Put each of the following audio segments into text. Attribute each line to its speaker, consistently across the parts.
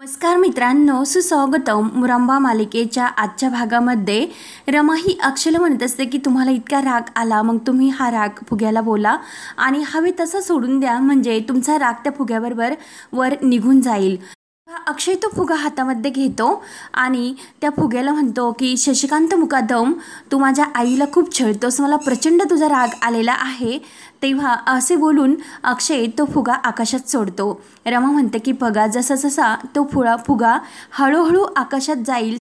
Speaker 1: नमस्कार मित्रांनो, सुस्वागतम मुरांबा मालिकेच्या आजच्या भागामध्ये रमा ही अक्षयला म्हणत असते की तुम्हाला इतका राग आला, मग तुम्ही हा राग फुग्याला बोला आणि हवे तसा सोडून द्या, म्हणजे तुमचा राग त्या फुग्याबरोबर वर निघून जाईल. अक्षय तो फुगा हातामध्ये घेतो आणि त्या फुग्याला म्हणतो की शशिकांत मुकादम, तू माझ्या आईला खूप छळतोस, मला प्रचंड तुझा राग आलेला आहे. तेव्हा असे बोलून अक्षय तो फुगा आकाशात सोडतो. रमा म्हणते की बघा, जसा जसा तो फुगा हळूहळू आकाशात जाईल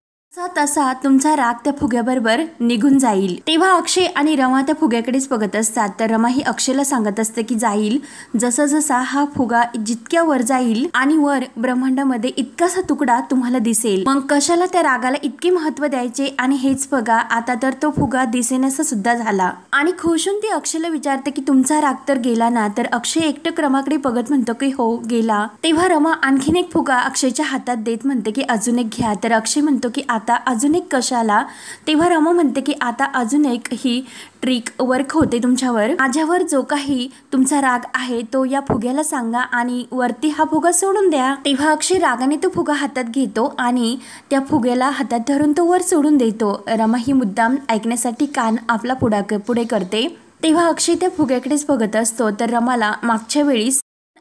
Speaker 1: तसा तुमचा राग त्या फुग्याबरोबर निघून जाईल. तेव्हा अक्षय आणि रमा त्या फुग्याकडेच बघत असतात. तर रमा ही अक्षयला सांगत असते की जाईल, जसा जसा हा फुगा जितक्या वर जाईल आणि वर ब्रह्मांडामध्ये इतकासा तुकडा तुम्हाला दिसेल, मग कशाला त्या रागाला इतके महत्त्व द्यायचे. आणि हेच बघा, आता तर तो फुगा दिसेनासा सुद्धा झाला. आणि खुशून ती अक्षयला विचारते की तुमचा राग तर गेला ना. तर अक्षय एकटक रमाकडे बघत म्हणतो की हो गेला. तेव्हा रमा आणखीन एक फुगा अक्षयच्या हातात देत म्हणते की अजून एक घ्या. तर अक्षय म्हणतो की आता अजून एक कशाला. तेव्हा रमा म्हणते की आता अजून एक ही ट्रिक वर्क होते तुमच्यावर. माझ्यावर जो काही तुमचा राग आहे तो या फुग्याला सांगा आणि वरती हा फुगा सोडून द्या. तेव्हा अक्षय रागाने तो फुगा हातात घेतो आणि त्या फुग्याला हातात धरून तो वर सोडून देतो. रमा ही मुद्दाम ऐकण्यासाठी कान आपला पुढे करते. तेव्हा अक्षय त्या फुग्याकडेच बघत असतो. तर रमाला मागच्या वेळीस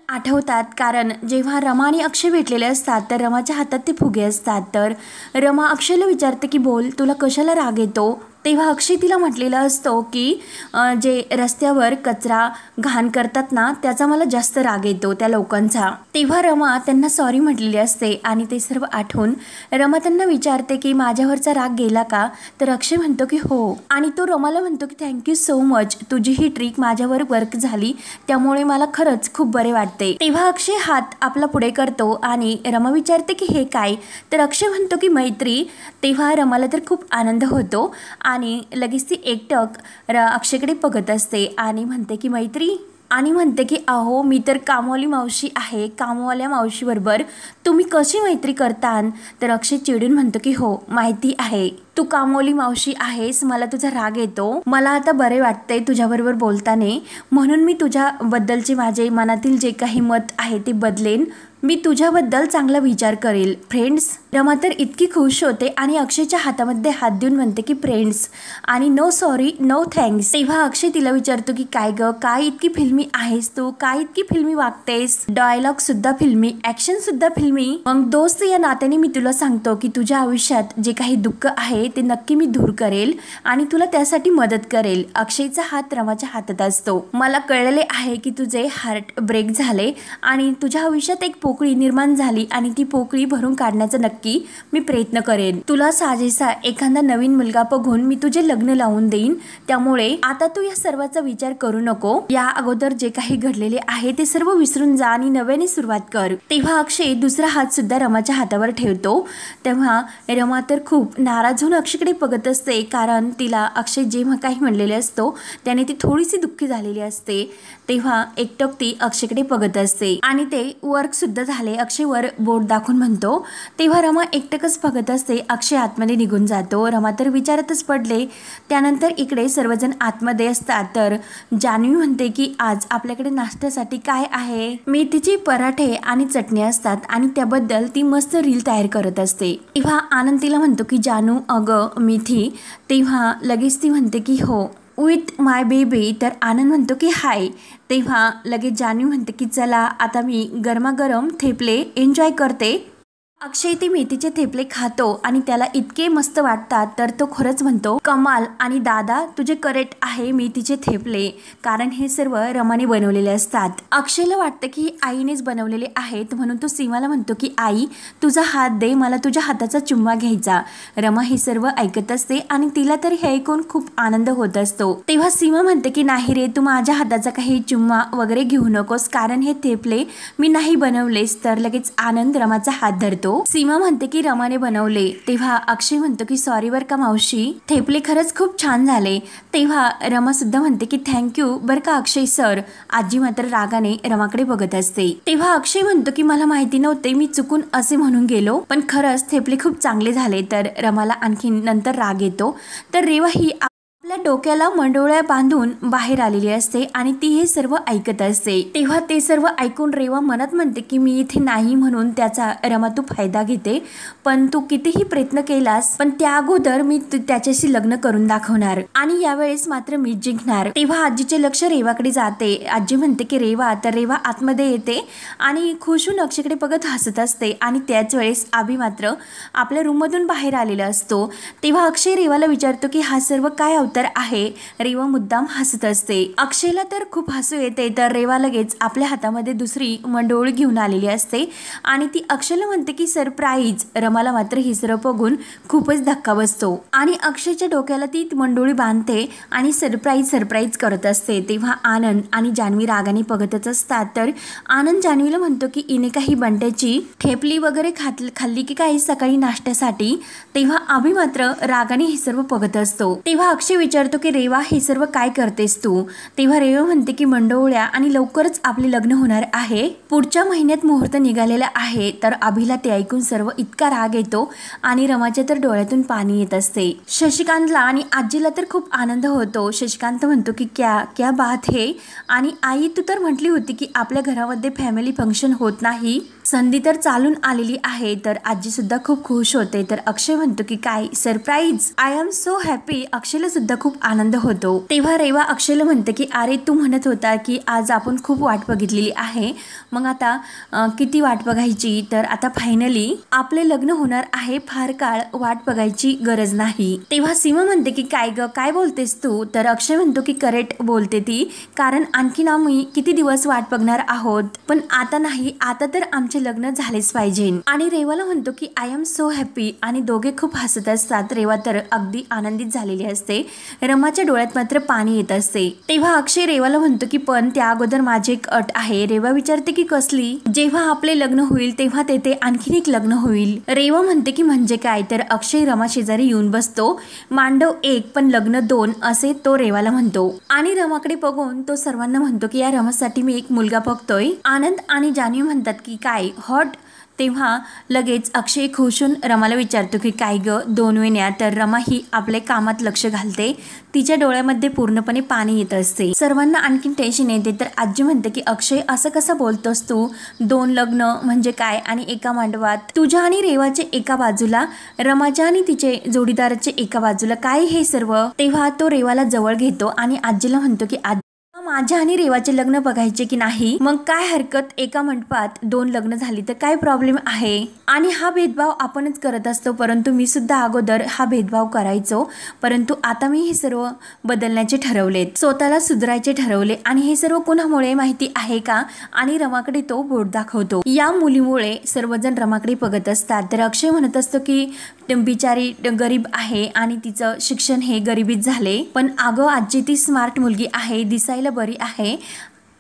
Speaker 1: आठवतात, कारण जेव्हा रमा आणि अक्षय भेटलेले असतात तर रमाच्या हातात ते फुगे असतात. तर रमा अक्षयला विचारते की बोल, तुला कशाला राग येतो. तेव्हा अक्षय तिला म्हटलेलं असतो की जे रस्त्यावर कचरा घाण करतात ना, त्याचा मला जास्त राग येतो त्या लोकांचा. तेव्हा रमा त्यांना सॉरी म्हटलेली असते आणि ते सर्व आठवून रमा त्यांना विचारते की माझ्यावरचा राग गेला का. तर अक्षय म्हणतो की हो, आणि तो रमाला म्हणतो की थँक्यू सो मच, तुझी ही ट्रिक माझ्यावर वर्क झाली, त्यामुळे मला खरंच खूप बरे वाटते. तेव्हा अक्षय हात आपला पुढे करतो आणि रमा विचारते की हे काय. तर अक्षय म्हणतो की मैत्री. तेव्हा रमाला तर खूप आनंद होतो आणि लगेच ती एकटक अक्षयकडे बघत असते आणि म्हणते की मैत्री, आणि म्हणते की अहो मी तर कामवाली मावशी आहे, कामवाल्या मावशीबरोबर तुम्ही कशी मैत्री करता. तर अक्षय चिडून म्हणतो की हो माहिती आहे, तू कामवाली मावशी आहेस, मला तुझा राग येतो, मला आता बरे वाटते तुझ्याबरोबर बोलताना, म्हणून मी तुझ्याबद्दलचे माझे मनातील जे काही मत आहे ते बदलेन, मी तुझ्याबद्दल चांगला विचार करेल. फ्रेंड्स. रमा तर इतकी खुश होते आणि अक्षयच्या हातामध्ये हात देऊन म्हणते की फ्रेंड्स आणि नो सॉरी नो थँक्स. तेव्हा अक्षय तिला विचारतो की काय ग, काय इतकी फिल्मी आहेस तू, काय इतकी फिल्मी वागतेस, डायलॉग सुद्धा फिल्मी, ऍक्शन सुद्धा फिल्मी. मग दोस्त या नात्याने मी तुला सांगतो की तुझ्या आयुष्यात जे काही दुःख आहे ते नक्की मी दूर करेल आणि तुला त्यासाठी मदत करेल. अक्षयचा हात रमाच्या हातात असतो. मला कळलेले आहे की तुझे हार्ट ब्रेक झाले आणि तुझ्या आयुष्यात एक पोकळी निर्माण झाली आणि ती पोकळी भरून काढण्याचा नक्की मी प्रयत्न करेन. तुला साजेसा एखादा नवीन मुलगा बघून मी तुझे लग्न लावून देईन, त्यामुळे आता तू या सर्वाचा विचार करू नको. या अगोदर जे काही घडलेले आहे ते सर्व विसरून जा आणि नव्याने सुरुवात कर. तेव्हा अक्षय दुसरा हात सुद्धा रमाच्या हातावर ठेवतो. तेव्हा रमा तर खूप नाराज होऊन अक्षयकडे बघत असते, कारण तिला अक्षय जेव्हा काही म्हणलेले असतो त्याने ती थोडीशी दुःखी झालेली असते. तेव्हा एकटक ती अक्षयकडे बघत असते आणि ते वर्क सुद्धा झाले. अक्षय वर बोट दाखवून म्हणतो. तेव्हा रमा एकटकच बघत असते. अक्षय आतमध्ये निघून जातो. रमा तर विचारातच पडले. त्यानंतर इकडे सर्वजण आतमध्ये असतात. तर जान्हवी म्हणते की आज आपल्याकडे नाश्त्यासाठी काय आहे. मेथीचे पराठे आणि चटणी असतात आणि त्याबद्दल ती मस्त रील तयार करत असते. तेव्हा आनंद तिला म्हणतो की जानू अगं मेथी. तेव्हा लगेच ती म्हणते की हो विथ माय बेबी. तर आनंद म्हणतो की हाय. तेव्हा लगेच जान्हवी म्हणते की चला आता मी गरमागरम थेपले एन्जॉय करते. अक्षय ते मेथीचे थेपले खातो आणि त्याला इतके मस्त वाटतात. तर तो खरंच म्हणतो कमाल, आणि दादा तुझे करेक्ट आहे मेथीचे थेपले, कारण हे सर्व रमाने बनवलेले असतात. अक्षयला वाटतं की आईनेच बनवलेले आहेत, म्हणून तो सीमाला म्हणतो की आई तुझा हात दे, मला तुझ्या हाताचा चुम्मा घ्यायचा. रमा हे सर्व ऐकत असते आणि तिला तर हे ऐकून खूप आनंद होत असतो. तेव्हा सीमा म्हणते की नाही रे, तू माझ्या हाताचा काही चुम्मा वगैरे घेऊ नकोस, कारण हे थेपले मी नाही बनवलेस. तर लगेच आनंद रमाचा हात धरतो. सीमा म्हणते की रमाने बनवले. तेव्हा अक्षय म्हणतो की सॉरी बर का मावशी, थेपले खरंच खूप छान झाले. तेव्हा रमा सुद्धा म्हणते की थँक्यू बर का अक्षय सर. आजी मात्र रागाने रमाकडे बघत असते. तेव्हा अक्षय म्हणतो की मला माहिती नव्हते, मी चुकून असे म्हणून गेलो, पण खरंच थेपले खूप चांगले झाले. तर रमाला आणखी नंतर राग येतो. तर रेवा ही आपल्या डोक्याला मंडोळ्या बांधून बाहेर आलेली असते आणि ती हे सर्व ऐकत असते। तेव्हा ते सर्व ऐकून रेवा मनात म्हणते की मी इथे नाही म्हणून त्याचा रमा तू फायदा घेते, पण तू कितीही प्रयत्न केलास पण त्या अगोदर मी त्याच्याशी लग्न करून दाखवणार आणि यावेळेस मात्र मी जिंकणार। तेव्हा आजीचे लक्ष रेवाकडे जाते। आजी म्हणते की रेवा, तर रेवा आतमध्ये येते आणि खुश होऊन अक्षयकडे बघत हसत असते आणि त्याच वेळेस अभि मात्र आपल्या रूम मधून बाहेर आलेला असतो। तेव्हा अक्षय रेवाला विचारतो की हा सर्व काय अवतार आहे। रेवा मुद्दाम हसत असते। अक्षयला तर खूप हसू येते, तर रेवा लगेच आपल्या हातामध्ये दुसरी मंडोळी घेऊन आलेली असते आणि ती अक्षयला म्हणते की सरप्राईज। रमाला मात्र हे सर्व बघून खूपच धक्का बसतो आणि अक्षयच्या डोक्याला ती मंडोळी बांधते आणि सरप्राईज करत असते। तेव्हा आनंद आणि जान्हवी रागाने बघतच असतात, तर आनंद जान्हवीला म्हणतो की इने काही बंट्याची ठेपली वगैरे खाल्ली की काही सकाळी नाश्त्यासाठी। तेव्हा अभि मात्र रागाने हे सर्व बघत असतो। तेव्हा अक्षय विचारतो की रेवा हे सर्व काय करतेस तू। तेव्हा रेवा म्हणते की मंडोळ्या आणि लवकरच आपले लग्न होणार आहे, पुढच्या महिन्यात मुहूर्त निघालेला आहे। तर अभिला ते ऐकून सर्व इतका राग येतो आणि रमाच्या तर डोळ्यातून पाणी येत असते। शशिकांतला आणि आजीला तर खूप आनंद होतो। शशिकांत म्हणतो की क्या बात है, आणि आई तू तर म्हटली होती की आपल्या घरामध्ये फॅमिली फंक्शन होत नाही, संधी तर चालून आलेली आहे। तर आजी सुद्धा खूप खुश होते। तर अक्षय म्हणतो की काय surprise, I am so happy. अक्षयला सुद्धा खूप आनंद होतो। तेव्हा रेवा अक्षयला म्हणते की अरे तू म्हणत होता की आज आपण खूप वाट बघितलेली आहे, मग आता किती वाट बघायची, तर आता फायनली आपले लग्न होणार आहे, फार काळ वाट बघायची गरज नाही। तेव्हा सीमा म्हणते की काय ग काय बोलतेस तू। तर अक्षय म्हणतो की करेक्ट बोलते ती, कारण आणखीन आम्ही किती दिवस वाट बघणार आहोत, पण आता नाही, आता तर आमचे लग्न झालेच पाहिजे। आणि रेवाला म्हणतो की आय एम सो हॅपी, आणि दोघे खूप हसत असतात। रेवा तर अगदी आनंदित झालेली असते, रमाच्या डोळ्यात मात्र पाणी येत असते। तेव्हा अक्षय रेवाला म्हणतो की पण त्या अगोदर माझी एक अट आहे। रेवा विचारते की कसली। जेव्हा आपले लग्न होईल तेव्हा तेथे आणखीन एक लग्न होईल। रेवा म्हणते की म्हणजे काय। तर अक्षय रमा शेजारी येऊन बसतो। मांडव एक पण लग्न दोन असे तो रेवाला म्हणतो आणि रमाकडे बघून तो सर्वांना म्हणतो की या रमासाठी मी एक मुलगा बघतोय। आनंद आणि जान्हवी म्हणतात की काय हॉट। तेव्हा लगेच अक्षय खुश होऊन रमाला विचारतो की काय ग 2 वेण्या। तर रमा ही आपल्या कामात लक्ष घालते, तिच्या डोळ्यामध्ये पूर्णपणे पाणी येत असते। सर्वांना आणखीन टेन्शन येते। तर आजी म्हणते की अक्षय असं कसं बोलतोस तू, 2 लग्न म्हणजे काय, आणि एका मांडवात तुझ्या आणि रेवाचे एका बाजूला, रमाच्या आणि तिचे जोडीदाराचे एका बाजूला, काय हे सर्व। तेव्हा तो रेवाला जवळ घेतो आणि आजीला म्हणतो की माझ्या आणि रेवाचे लग्न बघायचे की नाही, मग काय हरकत, एका मंडपात 2 लग्न झाली तर काय प्रॉब्लेम आहे, आणि हा भेदभाव आपणच करत असतो, परंतु मी सुद्धा अगोदर हा भेदभाव करायचो, परंतु आता मी हे सर्व बदलण्याचे ठरवले, स्वतःला सुधारायचे ठरवले, आणि हे सर्व कोणामुळे माहिती आहे का। आणि रमाकडे तो बोट दाखवतो। या मुलीमुळे सर्वजण रमाकडे बघत असतात। तर अक्षय म्हणत असतो की बिचारी गरीब आहे आणि तिचं शिक्षण हे गरिबीत झाले, पण अगं आजी ती स्मार्ट मुलगी आहे, दिसायला बरी आहे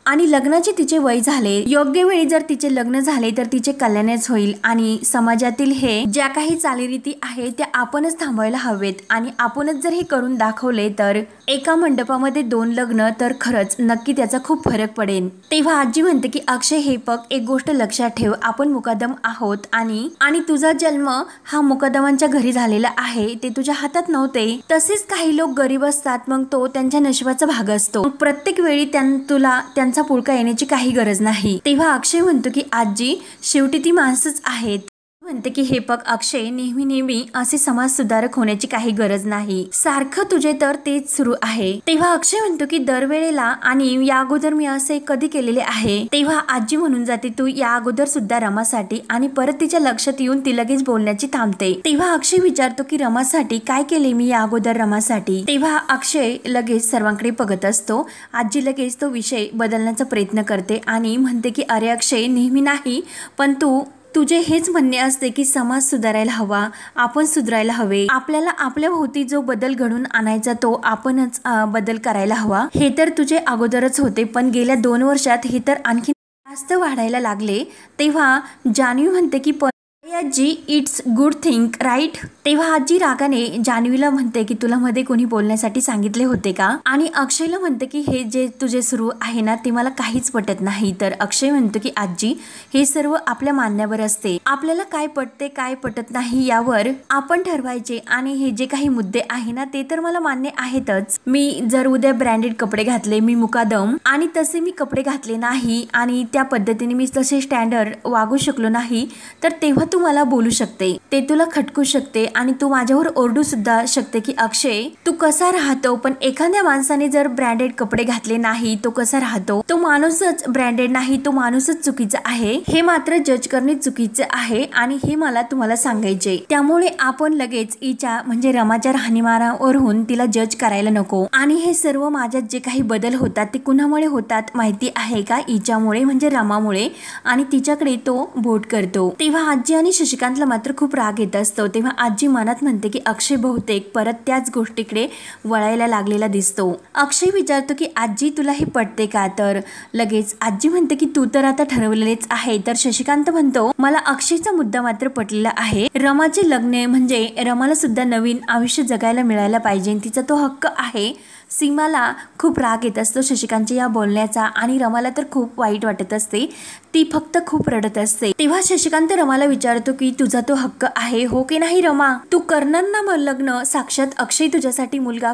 Speaker 1: आणि लग्नाचे तिचे वय झाले, योग्य वेळी जर तिचे लग्न झाले तर तिचे कल्याणच होईल, आणि समाजातील हे ज्या काही चालीरीती आहे त्या आपणच थांबवायला हवेत, आणि आपणच जर हे करून दाखवले तर एका मंडपामध्ये 2 लग्न, तर खरंच नक्की त्याचा खूप फरक पडेल। तेव्हा आजी म्हणते की अक्षय हे बघ, एक गोष्ट लक्षात ठेव, आपण मुकदम आहोत आणि तुझा जन्म हा मुकदमांच्या घरी झालेला आहे, ते तुझ्या हातात नव्हते। तसेच काही लोक गरीब असतात, मग तो त्यांच्या नशिबाचा भाग असतो, प्रत्येक वेळी तुला त्यांचा पुळका येण्याची काही गरज नाही। तेव्हा अक्षय म्हणतो की आजी शेवटी ती माणसंच आहेत। म्हणते की हे बघ अक्षय, नेहमी असे समाज सुधारक होण्याची काही गरज नाही, सारखं तुझे तर तेच सुरू आहे। तेव्हा अक्षय म्हणतो की दरवेळेला आणि या अगोदर मी असे कधी केलेले आहे। तेव्हा आजी म्हणून जाते तू या अगोदर सुद्धा रमासाठी, आणि परत तिच्या लक्षात येऊन ती लगेच बोलण्याची थांबते। तेव्हा अक्षय विचारतो की रमासाठी काय केले मी या अगोदर रमासाठी। तेव्हा अक्षय लगेच सर्वांकडे बघत असतो। आजी लगेच तो विषय बदलण्याचा प्रयत्न करते आणि म्हणते की अरे अक्षय, नेहमी नाही, पण तुझे हेच म्हणणे असते की समाज सुधारायला हवा, आपण सुधारायला हवे, आपल्याला आपल्या भोवती जो बदल घडून आणायचा तो आपणच बदल करायला हवा। हे तर तुझे अगोदरच होते, पण गेल्या 2 वर्षात हे तर आणखी जास्त वाढायला लागले। तेव्हा जान्हवी म्हणते की पण आजी इट्स गुड थिंग राईट. तेव्हा आजी रागाने जान्हवीला म्हणते की तुला मध्ये कोणी बोलण्यासाठी सांगितले होते का. आणि अक्षयला म्हणते की हे जे तुझे सुरू आहे ना ते मला काहीच पटत नाही. तर अक्षय म्हणतो की आजी हे सर्व आपल्या मानण्यावर असते, आपल्याला काय पटते काय पटत नाही यावर आपण ठरवायचे. आणि हे जे काही मुद्दे आहे ना ते तर मला मान्य आहेतच. मी जर उद्या ब्रँडेड कपडे घातले, मी मुकादम आणि तसे मी कपडे घातले नाही आणि त्या पद्धतीने मी तसे स्टँडर्ड वागू शकलो नाही तर तेव्हा तू मला बोलू शकते, ते तुला खटकू शकते आणि तू माझ्यावर ओरडू सुद्धा शकते की अक्षय तू कसा राहतो. पण एखाद्या माणसाने जर ब्रँडेड कपडे घातले नाही तो कसा राहतो, तो माणूसच ब्रँडेड नाही, तो माणूसच चुकीचा आहे. हे मात्र जज करणे चुकीचे आहे आणि हे मला तुम्हाला सांगायचे. त्यामुळे आपण लगेच हिच्या म्हणजे रमाच्या राहणीमानावरून तिला जज करायला नको. आणि हे सर्व माझ्यात जे काही बदल होतात ते कुणामुळे होतात माहिती आहे का, हिच्यामुळे म्हणजे रमामुळे. आणि तिच्याकडे तो बोट करतो. तेव्हा आजी आणि शशिकांतला मात्र खूप राग येत असतो. तेव्हा आजी मनात म्हणते की अक्षय बहुतेक परत त्याच गोष्टीकडे वळायला लागलेला दिसतो. अक्षय विचारतो की आजी तुला हे पटते का. तर लगेच आजी म्हणते की तू तर आता ठरवलेलेच आहे. तर शशिकांत म्हणतो मला अक्षयचा मुद्दा मात्र पटलेला आहे. रमाचे लग्न म्हणजे रमाला सुद्धा नवीन आयुष्य जगायला मिळायला पाहिजे, तिचा तो हक्क आहे. सीमाला खूप राग येत असतो शशिकांतच्या या बोलण्याचा आणि रमाला तर खूप वाईट वाटत असते, ती फक्त खूप रडत असते. तेव्हा शशिकांत रमाला विचारतो की तुझा तो हक्क आहे हो की नाही रमा, तू करणार ना लग्न, साक्षात अक्षय तुझ्यासाठी मुलगा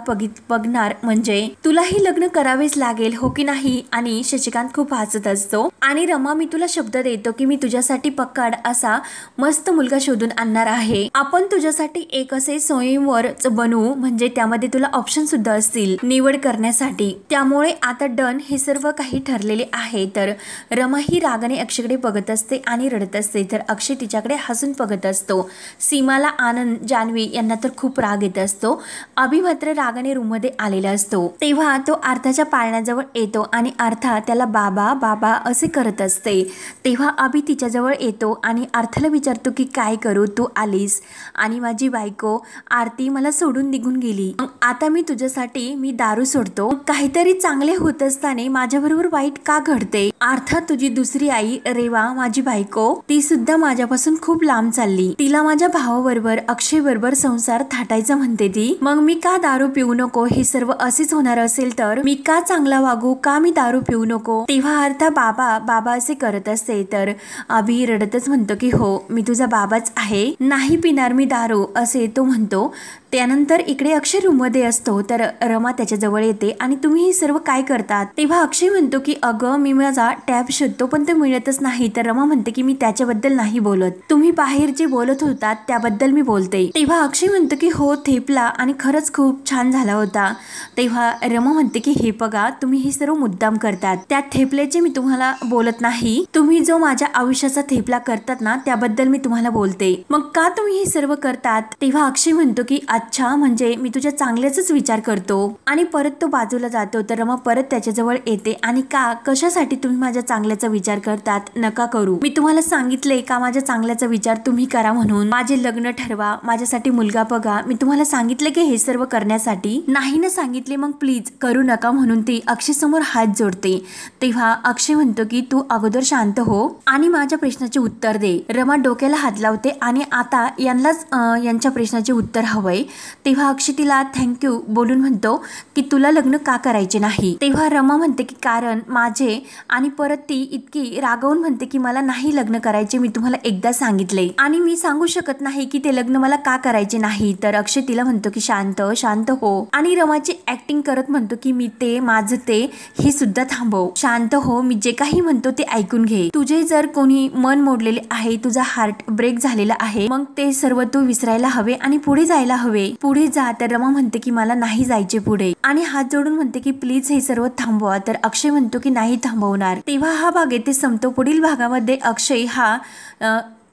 Speaker 1: बघणार म्हणजे तुलाही लग्न करावेच लागेल हो की नाही. आणि शशिकांत खूप हसत असतो आणि रमा मी तुला शब्द देतो की मी तुझ्यासाठी पक्काड असा मस्त मुलगा शोधून आणणार आहे. आपण तुझ्यासाठी एक असे स्वयंवर बनवू म्हणजे त्यामध्ये तुला ऑप्शन सुद्धा असतील निवड करण्यासाठी. त्यामुळे आता डन, हे सर्व काही ठरलेले आहे. तर रमा ही रागाने अक्षयकडे बघत असते आणि रडत असते. तर अक्षय तिच्याकडे हसून बघत असतो. सीमाला, आनंद, जान्हवी यांना तर खूप राग येत असतो. अभि मात्र रागाने रूम मध्ये आलेला असतो. तेव्हा तो अर्थाच्या पाळण्याजवळ येतो आणि अर्था त्याला बाबा बाबा असे करत असते. तेव्हा अभि तिच्याजवळ येतो आणि अर्थाला विचारतो की काय करू, तू आलीस आणि माझी बायको आरती मला सोडून निघून गेली, आता मी तुझ्यासाठी मी दारू सोडतो. काहीतरी चांगले होत असताना माझ्याबरोबर वाईट का घडते. अर्थात तुझी दुसरी आई रेवा माझी बायको ती सुद्धा माझ्यापासून खूप लांब चालली, तिला माझ्या भावाबरोबर अक्षय बरोबर संसार थाटायचा म्हणते ती. मग मी का दारू पिऊ नको, हे सर्व असेच होणार असेल तर मी का चांगला वागू, का मी दारू पिऊ नको. तेव्हा अर्था बाबा बाबा असे करत असते. तर अभि रडतच म्हणतो की हो मी तुझा बाबाच आहे, नाही पिणार मी दारू असे तो म्हणतो. त्यानंतर इकडे अक्षय रूम मध्ये असतो. तर रमा त्याच्या जवळ येते आणि तुम्ही हे सर्व काय करतात. तेव्हा अक्षय म्हणतो की अगं मी माझा टॅब शोधतो पण ते मिळतच नाही. तर रमा म्हणते की मी त्याच्याबद्दल नाही बोलत, तुम्ही बाहेर जे बोलत होतात त्याबद्दल मी बोलते. तेव्हा अक्षय म्हणतो की हो थेपला आणि खरंच खूप छान झाला होता. तेव्हा रमा म्हणते की हे बघा तुम्ही हे सर्व मुद्दाम करतात, त्या थेपल्याचे मी तुम्हाला बोलत नाही, तुम्ही जो माझ्या आयुष्याचा थेपला करतात ना त्याबद्दल मी तुम्हाला बोलते. मग का तुम्ही हे सर्व करतात. तेव्हा अक्षय म्हणतो की अच्छा म्हणजे मी तुझ्या चांगल्याचाच विचार करतो आणि परत तो बाजूला जातो. तर रमा परत त्याच्याजवळ येते आणि का कशासाठी तुम्ही माझ्या चांगल्याचा विचार करतात, नका करू, मी तुम्हाला सांगितले का माझ्या चांगल्याचा विचार तुम्ही करा म्हणून, माझे लग्न ठरवा, माझ्यासाठी मुलगा बघा, मी तुम्हाला सांगितले की हे सर्व करण्यासाठी नाही ना सांगितले, मग प्लीज करू नका म्हणून ती अक्षय समोर हात जोडते. तेव्हा अक्षय म्हणतो की तू अगोदर शांत हो आणि माझ्या प्रश्नाचे उत्तर दे. रमा डोक्याला हात लावते आणि आता यांनाच यांच्या प्रश्नाचे उत्तर हवंय. तेव्हा अक्षय तिला थँक्यू बोलून म्हणतो की तुला लग्न का करायचे नाही. तेव्हा रमा म्हणते की कारण माझे, आणि परत ती इतकी रागावून म्हणते की मला नाही लग्न करायचे, मी तुम्हाला एकदा सांगितले आणि मी सांगू शकत नाही की ते लग्न मला का करायचे नाही. तर अक्षय तिला म्हणतो की शांत शांत हो आणि रमाची ऍक्टिंग करत म्हणतो की मी ते माझं ते हे सुद्धा थांबव, शांत हो, मी जे काही म्हणतो ते ऐकून घे. तुझे जर कोणी मन मोडलेले आहे, तुझा हार्ट ब्रेक झालेला आहे, मग ते सर्व तू विसरायला हवे आणि पुढे जायला हवे, पुढे जा. तर रमा म्हणते की मला नाही जायचे पुढे आणि हात जोडून म्हणते की प्लीज हे सर्व थांबवा. तर अक्षय म्हणतो की नाही थांबवणार. तेव्हा हा भाग येथे संपतो. पुढील भागामध्ये अक्षय हा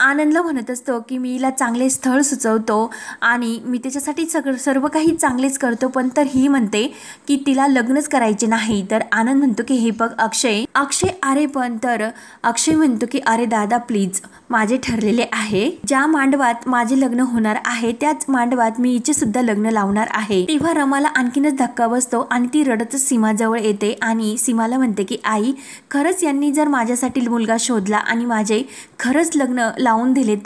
Speaker 1: आनंदला म्हणत असतो की मी हिला चांगले स्थळ सुचवतो आणि मी त्याच्यासाठी सर्व काही चांगलेच करतो, पण तर ही म्हणते की तिला लग्नच करायचे नाही. तर आनंद म्हणतो की हे बघ अक्षय अरे पण. तर अक्षय म्हणतो की अरे दादा प्लीज, माझे ठरलेले आहे, ज्या मांडवात माझे लग्न होणार आहे त्याच मांडवात मी हिचे सुद्धा लग्न लावणार आहे. तेव्हा रमाला आणखीनच धक्का बसतो आणि ती रडतच सीमाजवळ येते आणि सीमाला म्हणते की आई खरंच यांनी जर माझ्यासाठी मुलगा शोधला आणि माझे खरंच लग्न लावून दिले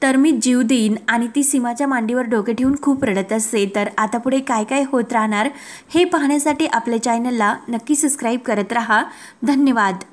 Speaker 1: तर मी जीव देईन आणि ती सीमाच्या मांडीवर डोके ठेवून खूप रडत असते। तर आता पुढे काय काय होत राहणार हे पाहण्यासाठी आपल्या चॅनलला नक्की सबस्क्राईब करत राहा। धन्यवाद।